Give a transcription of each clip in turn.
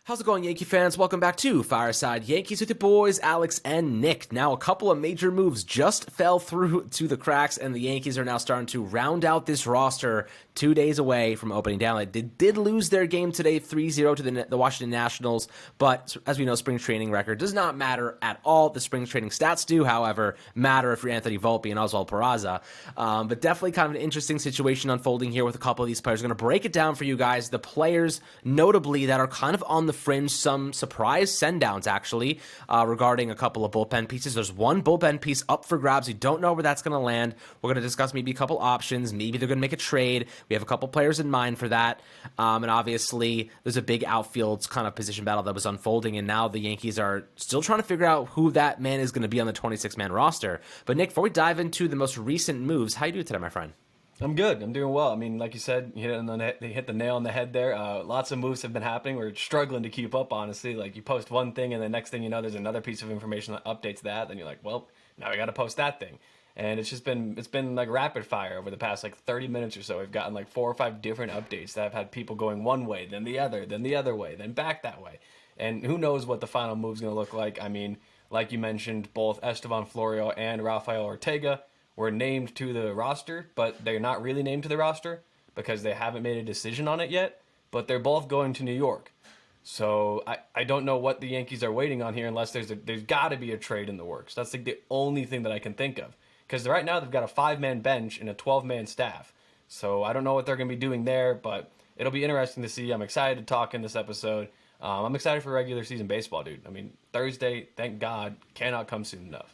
How's it going, Yankee fans? Welcome back to Fireside Yankees with your boys, Alex and Nick. Now, a couple of major moves just fell through to the cracks, and the Yankees are now starting to round out this roster 2 days away from opening down. They did lose their game today 3-0 to the Washington Nationals, but as we know, spring training record does not matter at all. The spring training stats do, however, matter if you're Anthony Volpe and Oswald Peraza. But definitely kind of an interesting situation unfolding here with a couple of these players. I'm going to break it down for you guys. The players, notably, that are kind of on the fringe, some surprise send-downs, actually, regarding a couple of bullpen pieces. There's one bullpen piece up for grabs. You don't know where that's going to land. We're going to discuss maybe a couple options. Maybe they're going to make a trade. We have a couple players in mind for that. And obviously, there's a big outfield kind of position battle that was unfolding, and now the Yankees are still trying to figure out who that man is going to be on the 26-man roster. But Nick, before we dive into the most recent moves, how you doing today, my friend? I'm good. I'm doing well. I mean, like you said, you hit the nail on the head there. Lots of moves have been happening. We're struggling to keep up, honestly. Like, you post one thing, and the next thing you know, there's another piece of information that updates that. Then you're like, well, now we got to post that thing. And it's been like rapid fire over the past like 30 minutes or so. We've gotten like 4 or 5 different updates that have had people going one way, then the other way, then back that way. And who knows what the final move's going to look like. I mean, like you mentioned, both Estevan Florial and Rafael Ortega were named to the roster, but they're not really named to the roster because they haven't made a decision on it yet, but they're both going to New York. So I don't know what the Yankees are waiting on here unless there's got to be a trade in the works. That's like the only thing that I can think of. Because right now they've got a 5-man bench and a 12-man staff. So I don't know what they're going to be doing there, but it'll be interesting to see. I'm excited to talk in this episode. I'm excited for regular season baseball, dude. I mean, Thursday, thank God, cannot come soon enough.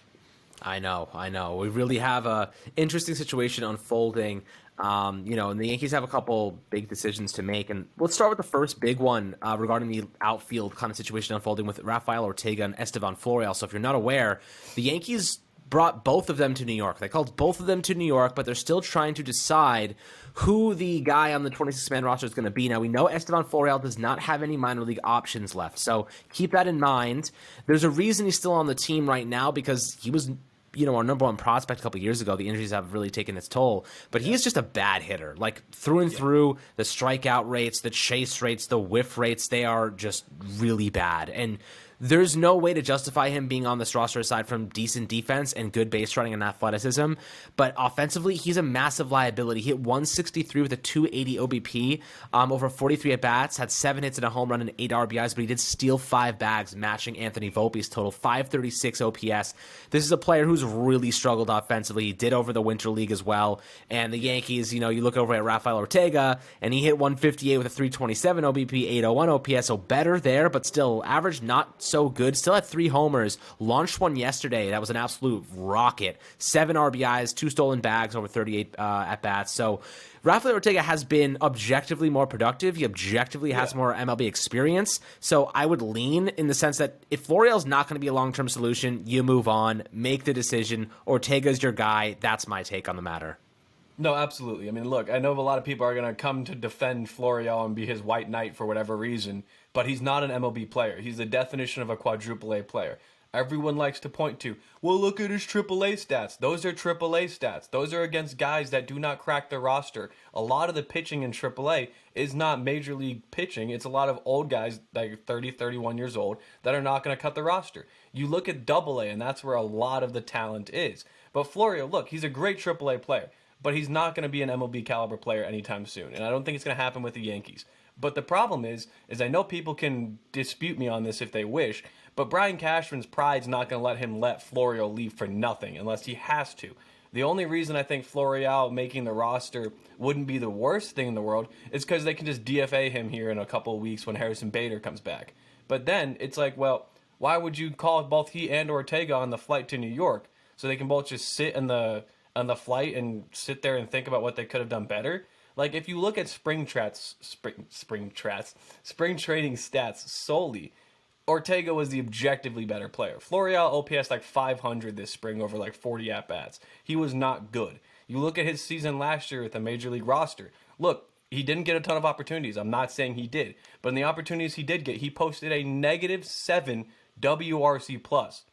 I know. We really have a interesting situation unfolding. And the Yankees have a couple big decisions to make. And let's start with the first big one regarding the outfield kind of situation unfolding with Rafael Ortega and Estevan Florial. So if you're not aware, the Yankees brought both of them to New York. They called both of them to New York, but they're still trying to decide who the guy on the 26-man roster is going to be. Now, we know Estevan Florial does not have any minor league options left, so keep that in mind. There's a reason he's still on the team right now because he was our number one prospect a couple years ago. The injuries have really taken its toll, but he is just a bad hitter. Like, through and through, the strikeout rates, the chase rates, the whiff rates, they are just really bad. And there's no way to justify him being on this roster aside from decent defense and good base running and athleticism. But offensively, he's a massive liability. He hit 163 with a 280 OBP, over 43 at-bats, had 7 hits and a home run and 8 RBIs, but he did steal 5 bags, matching Anthony Volpe's total, 536 OPS. This is a player who's really struggled offensively. He did over the Winter League as well. And the Yankees, you look over at Rafael Ortega, and he hit 158 with a 327 OBP, 801 OPS, so better there, but still average not so good. Still had 3 homers. Launched one yesterday. That was an absolute rocket. 7 RBIs, 2 stolen bags, over 38 at-bats. So Rafael Ortega has been objectively more productive. He objectively has more MLB experience. So I would lean in the sense that if Florial's not going to be a long-term solution, you move on, make the decision. Ortega's your guy. That's my take on the matter. No, absolutely. I mean, look, I know a lot of people are going to come to defend Florial and be his white knight for whatever reason, but he's not an MLB player. He's the definition of a quadruple A player. Everyone likes to point to, well, look at his AAA stats. Those are AAA stats. Those are against guys that do not crack the roster. A lot of the pitching in AAA is not major league pitching. It's a lot of old guys, like 30, 31 years old, that are not going to cut the roster. You look at AA, and that's where a lot of the talent is. But Florial, look, he's a great AAA player, but he's not going to be an MLB caliber player anytime soon. And I don't think it's going to happen with the Yankees. But the problem is I know people can dispute me on this if they wish, but Brian Cashman's pride's not going to let him let Florial leave for nothing unless he has to. The only reason I think Florial making the roster wouldn't be the worst thing in the world is because they can just DFA him here in a couple of weeks when Harrison Bader comes back. But then it's like, well, why would you call both he and Ortega on the flight to New York so they can both just sit on the flight and sit there and think about what they could have done better? Like, if you look at spring training stats solely, Ortega was the objectively better player. Florial OPS like 500 this spring over like 40 at-bats. He was not good. You look at his season last year with the Major League roster. Look, he didn't get a ton of opportunities. I'm not saying he did. But in the opportunities he did get, he posted a -7 WRC+.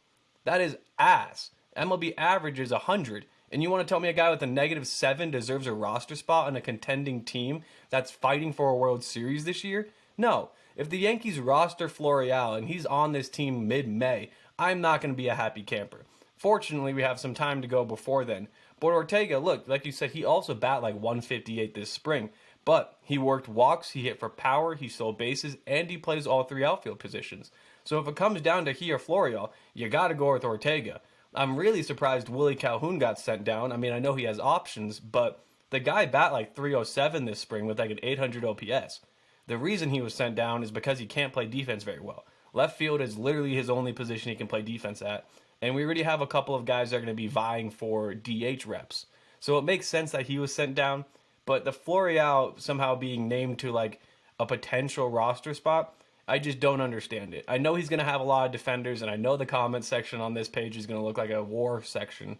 That is ass. MLB average is 100. And you want to tell me a guy with a -7 deserves a roster spot on a contending team that's fighting for a World Series this year? No. If the Yankees roster Florial and he's on this team mid-May, I'm not going to be a happy camper. Fortunately, we have some time to go before then. But Ortega, look, like you said, he also bat like 158 this spring. But he worked walks, he hit for power, he stole bases, and he plays all three outfield positions. So if it comes down to he or Florial, you got to go with Ortega. I'm really surprised Willie Calhoun got sent down. I mean, I know he has options, but the guy bat like 307 this spring with like an 800 OPS. The reason he was sent down is because he can't play defense very well. Left field is literally his only position he can play defense at. And we already have a couple of guys that are going to be vying for DH reps. So it makes sense that he was sent down. But the Florial somehow being named to like a potential roster spot, I just don't understand it. I know he's going to have a lot of defenders, and I know the comment section on this page is going to look like a war section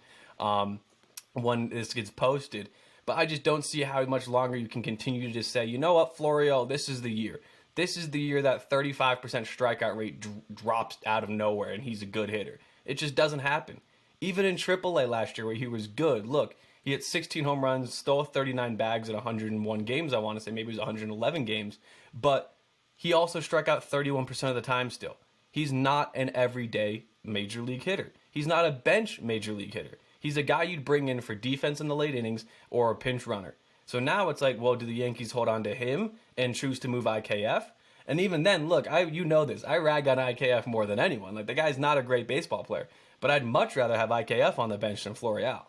when this gets posted. But I just don't see how much longer you can continue to just say, you know what, Florial, this is the year. This is the year that 35% strikeout rate drops out of nowhere, and he's a good hitter. It just doesn't happen. Even in AAA last year where he was good, look, he hit 16 home runs, stole 39 bags in 101 games, I want to say. Maybe it was 111 games. But he also struck out 31% of the time still. He's not an everyday major league hitter. He's not a bench major league hitter. He's a guy you'd bring in for defense in the late innings or a pinch runner. So now it's like, well, do the Yankees hold on to him and choose to move IKF? And even then, look, you know this. I rag on IKF more than anyone. Like, the guy's not a great baseball player. But I'd much rather have IKF on the bench than Florial.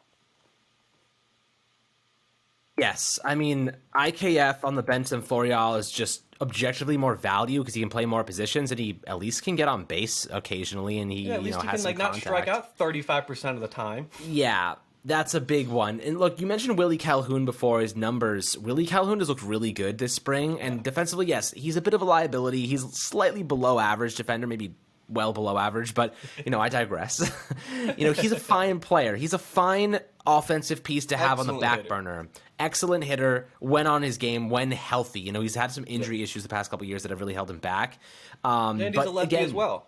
Yes, I mean, IKF on the bench than Florial is just objectively more value because he can play more positions and he at least can get on base occasionally, and he at least he has can some like not contact. strike out 35% of the time. Yeah, that's a big one. And look, you mentioned Willie Calhoun before. His numbers. Willie Calhoun has looked really good this spring, and defensively, yes, he's a bit of a liability. He's slightly below average defender, maybe well below average, but I digress. He's a fine player. He's a fine offensive piece to have on the back burner. Excellent hitter when on his game, when healthy. He's had some injury issues the past couple of years that have really held him back. And he's a lefty as well.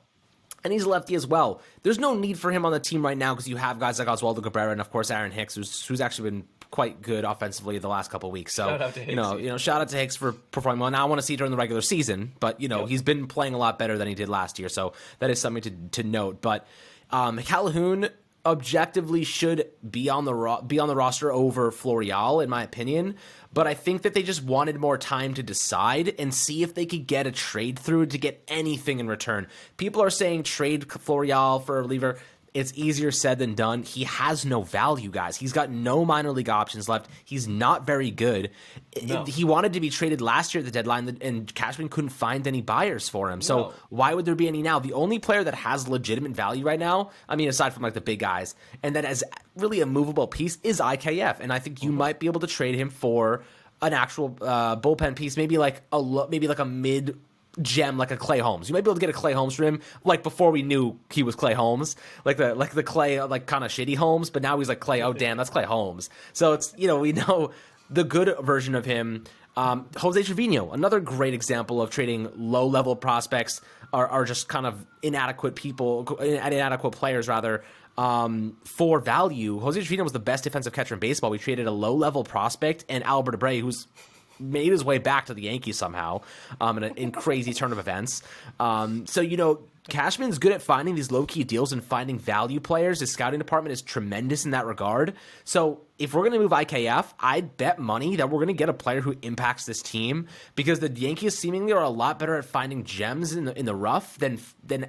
And he's a lefty as well. There's no need for him on the team right now because you have guys like Oswaldo Cabrera and, of course, Aaron Hicks, who's actually been quite good offensively the last couple of weeks. So, shout out to Hicks, shout out to Hicks for performing well. Now I want to see during the regular season, but He's been playing a lot better than he did last year. So that is something to note. But Calhoun objectively should be on the roster over Florial, in my opinion. But I think that they just wanted more time to decide and see if they could get a trade through to get anything in return. People are saying trade Florial for a reliever. It's easier said than done. He has no value, guys. He's got no minor league options left. He's not very good. No. He wanted to be traded last year at the deadline, and Cashman couldn't find any buyers for him. So why would there be any now? The only player that has legitimate value right now, I mean, aside from like the big guys, and that has really a movable piece is IKF. And I think you might be able to trade him for an actual bullpen piece, maybe like a mid gem like a Clay Holmes. You might be able to get a Clay Holmes for him, like before we knew he was Clay Holmes, like the Clay like kind of shitty Holmes, but now he's like Clay. Oh damn, that's Clay Holmes. So it's we know the good version of him. Jose Trevino, another great example of trading low level prospects are just kind of inadequate players rather. For value. Jose Trevino was the best defensive catcher in baseball. We traded a low level prospect and Albert Abreu, who's made his way back to the Yankees somehow in crazy turn of events. Cashman's good at finding these low-key deals and finding value players. His scouting department is tremendous in that regard. So if we're going to move IKF, I'd bet money that we're going to get a player who impacts this team because the Yankees seemingly are a lot better at finding gems in the rough than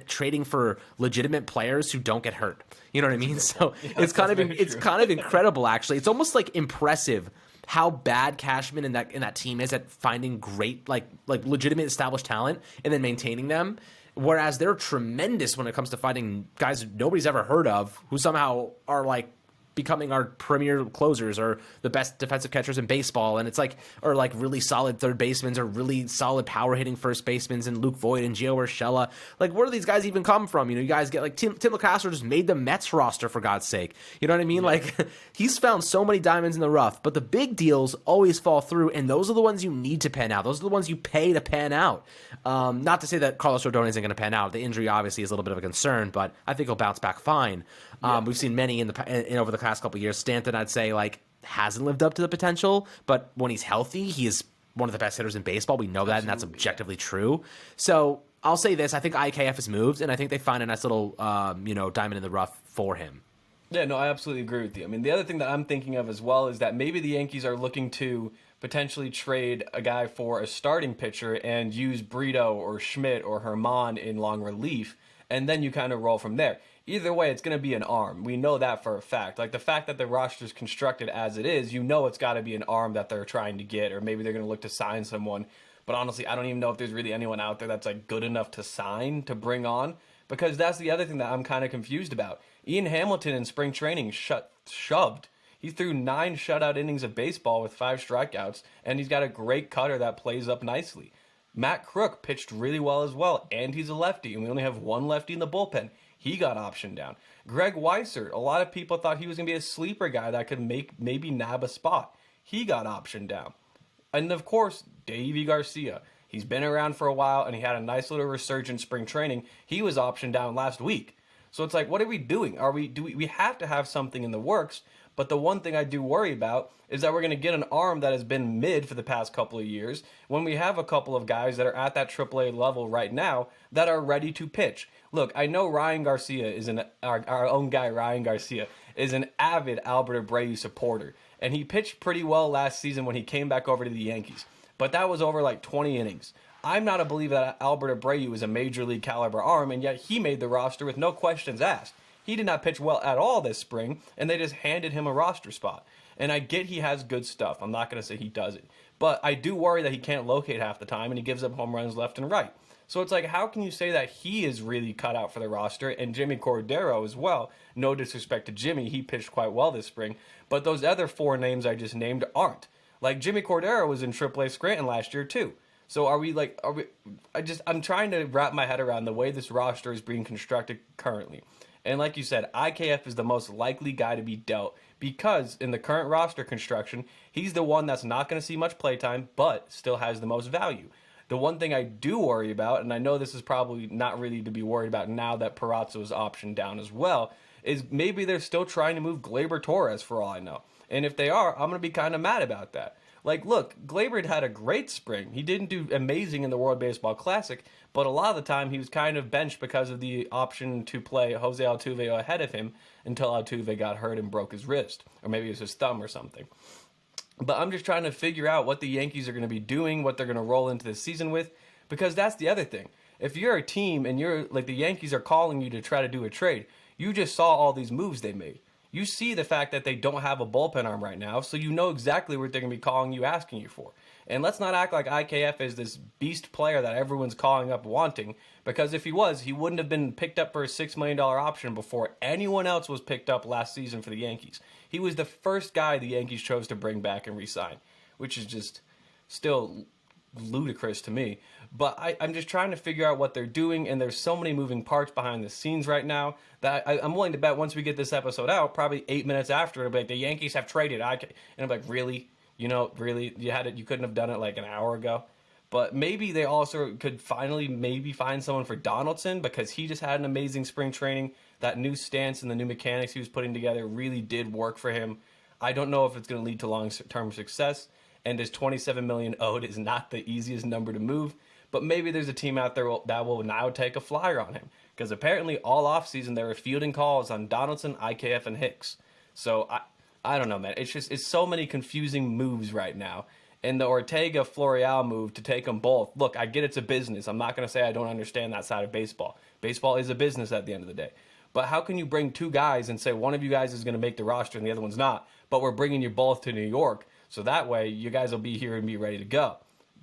trading for legitimate players who don't get hurt. You know what I mean? So it's kind of incredible, actually. It's almost like impressive how bad Cashman and that team is at finding great like legitimate established talent and then maintaining them, whereas they're tremendous when it comes to finding guys nobody's ever heard of who somehow are like becoming our premier closers or the best defensive catchers in baseball, and it's like or like really solid third basemen or really solid power hitting first basemen and Luke Voigt and Gio Urshela. Like, where do these guys even come from? You guys get like Tim LaCastro just made the Mets roster for God's sake. You know what I mean? Yeah. Like he's found so many diamonds in the rough, but the big deals always fall through, and those are the ones you need to pan out. Those are the ones you pay to pan out. Not to say that Carlos Rodon isn't going to pan out. The injury obviously is a little bit of a concern, but I think he'll bounce back fine. We've seen many over the past couple of years. Stanton, I'd say, like hasn't lived up to the potential, but when he's healthy, he is one of the best hitters in baseball. We know that, and that's objectively true. So I'll say this: I think IKF has moved, and I think they find a nice little diamond in the rough for him. Yeah, no, I absolutely agree with you. I mean, the other thing that I'm thinking of as well is that maybe the Yankees are looking to potentially trade a guy for a starting pitcher and use Brito or Schmidt or Herman in long relief, and then you kind of roll from there. Either way, it's going to be an arm. We know that for a fact. Like the fact that the roster is constructed as it is, you know it's got to be an arm that they're trying to get, or maybe they're going to look to sign someone. But honestly, I don't even know if there's really anyone out there that's like good enough to sign to bring on, because that's the other thing that I'm kind of confused about. Ian Hamilton in spring training shoved. He threw 9 shutout innings of baseball with 5 strikeouts, and he's got a great cutter that plays up nicely. Matt Crook pitched really well as well, and he's a lefty, and we only have one lefty in the bullpen. He got optioned down. Greg Weissert, a lot of people thought he was going to be a sleeper guy that could maybe nab a spot. He got optioned down. And of course, Davey Garcia. He's been around for a while, and he had a nice little resurgence spring training. He was optioned down last week. So it's like, what are we doing? We have to have something in the works, but the one thing I do worry about is that we're going to get an arm that has been mid for the past couple of years when we have a couple of guys that are at that AAA level right now that are ready to pitch. Look, I know Ryan Garcia is our own guy, Ryan Garcia, is an avid Albert Abreu supporter, and he pitched pretty well last season when he came back over to the Yankees, but that was over like 20 innings. I'm not a believer that Albert Abreu is a major league caliber arm, and yet he made the roster with no questions asked. He did not pitch well at all this spring, and they just handed him a roster spot. And I get he has good stuff. I'm not going to say he doesn't. But I do worry that he can't locate half the time, and he gives up home runs left and right. So it's like, how can you say that he is really cut out for the roster, and Jimmy Cordero as well? No disrespect to Jimmy, he pitched quite well this spring. But those other 4 names I just named aren't. Like, Jimmy Cordero was in AAA Scranton last year, too. So I'm trying to wrap my head around the way this roster is being constructed currently. And like you said, IKF is the most likely guy to be dealt because in the current roster construction, he's the one that's not going to see much playtime, but still has the most value. The one thing I do worry about, and I know this is probably not really to be worried about now that Peraza is optioned down as well, is maybe they're still trying to move Gleyber Torres for all I know. And if they are, I'm going to be kind of mad about that. Like, look, Gleyber had a great spring. He didn't do amazing in the World Baseball Classic, but a lot of the time he was kind of benched because of the option to play Jose Altuve ahead of him until Altuve got hurt and broke his wrist. Or maybe it was his thumb or something. But I'm just trying to figure out what the Yankees are going to be doing, what they're going to roll into the season with, because that's the other thing. If you're a team and you're like the Yankees are calling you to try to do a trade, you just saw all these moves they made. You see the fact that they don't have a bullpen arm right now, so you know exactly what they're going to be calling you, asking you for. And let's not act like IKF is this beast player that everyone's calling up wanting, because if he was, he wouldn't have been picked up for a $6 million option before anyone else was picked up last season for the Yankees. He was the first guy the Yankees chose to bring back and re-sign, which is just still ludicrous to me. But I'm just trying to figure out what they're doing, and there's so many moving parts behind the scenes right now that I'm willing to bet once we get this episode out, probably 8 minutes after, it'll be like, the Yankees have traded. And I'm like, really? You know, really? You couldn't have done it like an hour ago? But maybe they also could finally maybe find someone for Donaldson, because he just had an amazing spring training. That new stance and the new mechanics he was putting together really did work for him. I don't know if it's going to lead to long-term success, and his $27 million owed is not the easiest number to move. But maybe there's a team out there that will now take a flyer on him, because apparently all offseason they were fielding calls on Donaldson, IKF, and Hicks. So I don't know, man. It's so many confusing moves right now. And the Ortega-Florial move to take them both. Look, I get it's a business. I'm not going to say I don't understand that side of baseball. Baseball is a business at the end of the day. But how can you bring 2 guys and say one of you guys is going to make the roster and the other one's not, but we're bringing you both to New York, so that way you guys will be here and be ready to go?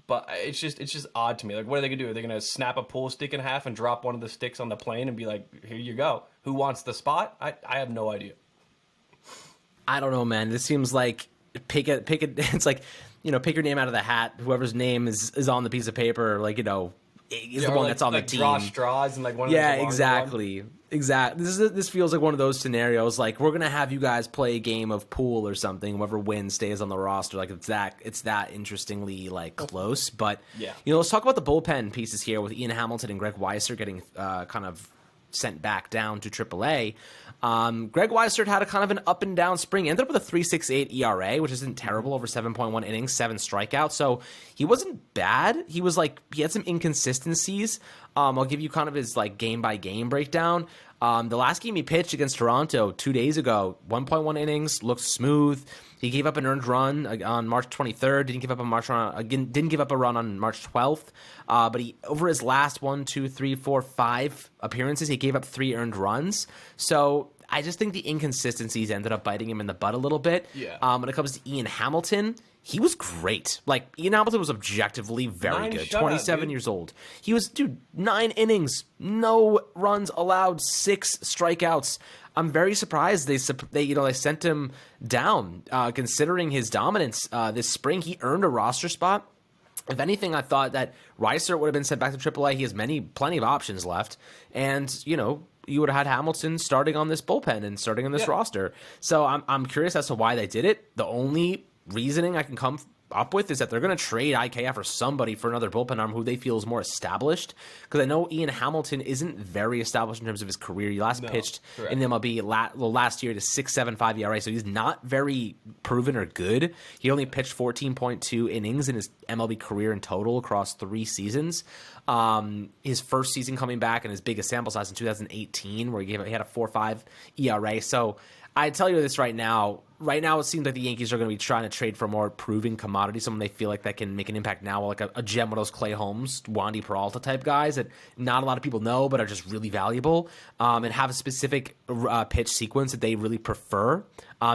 But it's just odd to me. Like, what are they going to do? Are they going to snap a pool stick in half and drop one of the sticks on the plane and be like, here you go? Who wants the spot? I have no idea. I don't know, man. This seems like pick it. It's like, pick your name out of the hat. Whoever's name is on the piece of paper, like, is the one that's on the team. Draw straws and like one of those. Yeah, exactly. This feels like one of those scenarios. Like, we're gonna have you guys play a game of pool or something. Whoever wins stays on the roster. Like, it's that interestingly like close. But yeah, let's talk about the bullpen pieces here with Ian Hamilton and Greg Weissert getting kind of sent back down to AAA. Greg Weissert had a kind of an up and down spring. He ended up with a 3.68 ERA, which isn't terrible, over 7.1 innings, 7 strikeouts. So he wasn't bad. He had some inconsistencies. I'll give you kind of his like game by game breakdown. The last game he pitched against Toronto 2 days ago, 1.1 innings, looked smooth. He gave up an earned run on March 23rd. Didn't give up a run on March 12th. But he, over his last 5 appearances, he gave up 3 earned runs. So I just think the inconsistencies ended up biting him in the butt a little bit. Yeah. When it comes to Ian Hamilton, he was great. Like, Ian Hamilton was objectively very good. 27 years old. He was, 9 innings, no runs allowed, 6 strikeouts. I'm very surprised they sent him down, considering his dominance this spring. He earned a roster spot. If anything, I thought that Reiser would have been sent back to AAA. He has plenty of options left. And, you would have had Hamilton starting on this bullpen and starting on this roster. So I'm curious as to why they did it. The only reasoning I can come up with is that they're going to trade IKF or somebody for another bullpen arm who they feel is more established. Because I know Ian Hamilton isn't very established in terms of his career. He pitched in the MLB last year to 6.75 ERA, so he's not very proven or good. He only pitched 14.2 innings in his MLB career in total across 3 seasons. His first season coming back and his biggest sample size in 2018, where he had a 4.5 ERA. So I tell you this right now. Right now, it seems like the Yankees are going to be trying to trade for a more proven commodity, someone they feel like that can make an impact now, like a gem of those Clay Holmes, Wandy Peralta type guys that not a lot of people know but are just really valuable, and have a specific pitch sequence that they really prefer.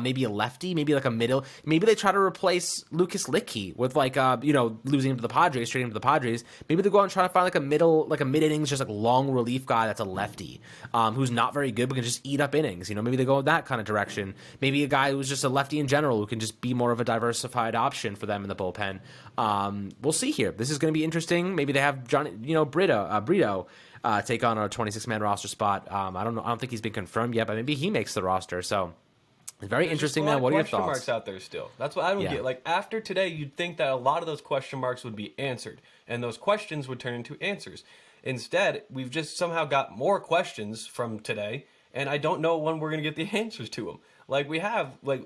Maybe a lefty, maybe like a middle. Maybe they try to replace Lucas Licky with losing him to the Padres, trading him to the Padres. Maybe they go out and try to find like a mid innings, just like long relief guy that's a lefty, who's not very good but can just eat up innings. Maybe they go in that kind of direction. Maybe a guy who's just a lefty in general who can just be more of a diversified option for them in the bullpen. We'll see here. This is going to be interesting. Maybe they have Brito take on a 26-man roster spot. I don't know. I don't think he's been confirmed yet, but maybe he makes the roster. So it's very interesting, man. What are your thoughts? Question marks out there still. That's what I don't get. Like, after today, you'd think that a lot of those question marks would be answered, and those questions would turn into answers. Instead, we've just somehow got more questions from today, and I don't know when we're going to get the answers to them.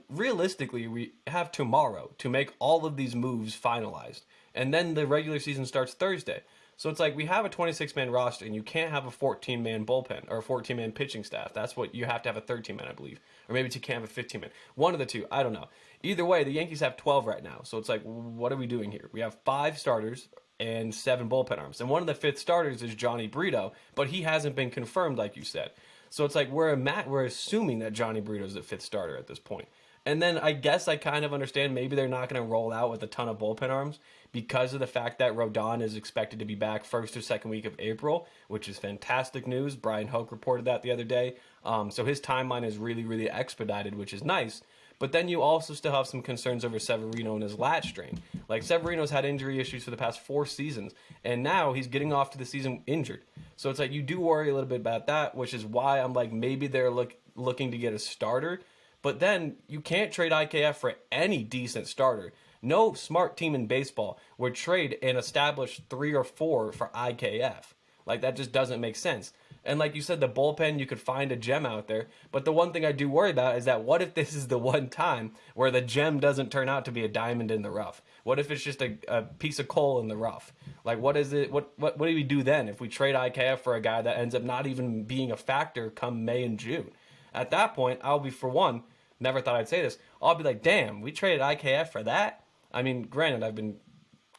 Realistically, we have tomorrow to make all of these moves finalized. And then the regular season starts Thursday. So it's like we have a 26-man roster, and you can't have a 14-man bullpen or a 14-man pitching staff. That's what you have to have a 13-man, I believe. Or maybe you can't have a 15-man. One of the two. I don't know. Either way, the Yankees have 12 right now. So it's like, what are we doing here? We have 5 starters and 7 bullpen arms. And one of the 5th starters is Johnny Brito, but he hasn't been confirmed, like you said. So it's like we're assuming that Johnny Brito is the 5th starter at this point. And then I guess I kind of understand maybe they're not going to roll out with a ton of bullpen arms because of the fact that Rodon is expected to be back first or second week of April, which is fantastic news. Brian Hoke reported that the other day. So his timeline is really, really expedited, which is nice. But then you also still have some concerns over Severino and his lat strain. Like, Severino's had injury issues for the past 4 seasons, and now he's getting off to the season injured. So it's like you do worry a little bit about that, which is why I'm like maybe they're looking to get a starter. But then you can't trade IKF for any decent starter. No smart team in baseball would trade and establish 3 or 4 for IKF. Like, that just doesn't make sense. And like you said, the bullpen, you could find a gem out there. But the one thing I do worry about is that what if this is the one time where the gem doesn't turn out to be a diamond in the rough? What if it's just a piece of coal in the rough? Like, what is it? What do we do then if we trade IKF for a guy that ends up not even being a factor come May and June? At that point, I'll be, for one, never thought I'd say this, I'll be like, damn, we traded IKF for that? I mean, granted, I've been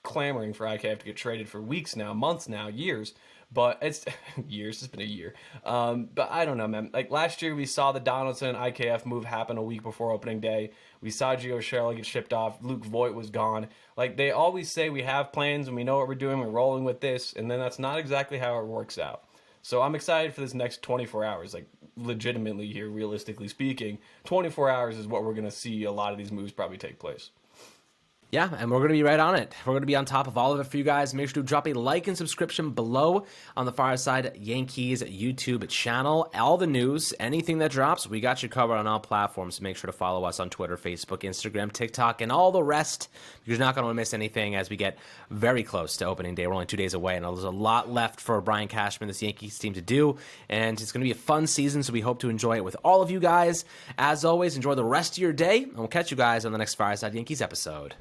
clamoring for IKF to get traded for weeks now, months now, years. But it's years. It's been a year. But I don't know, man. Like, last year, we saw the Donaldson and IKF move happen a week before opening day. We saw Gio Sherrill get shipped off. Luke Voigt was gone. Like, they always say we have plans and we know what we're doing. We're rolling with this. And then that's not exactly how it works out. So I'm excited for this next 24 hours. Like, legitimately here, realistically speaking, 24 hours is what we're going to see a lot of these moves probably take place. Yeah, and we're going to be right on it. We're going to be on top of all of it for you guys. Make sure to drop a like and subscription below on the Fireside Yankees YouTube channel. All the news, anything that drops, we got you covered on all platforms. Make sure to follow us on Twitter, Facebook, Instagram, TikTok, and all the rest. You're not going to miss anything as we get very close to opening day. We're only 2 days away, and there's a lot left for Brian Cashman, this Yankees team, to do. And it's going to be a fun season, so we hope to enjoy it with all of you guys. As always, enjoy the rest of your day, and we'll catch you guys on the next Fireside Yankees episode.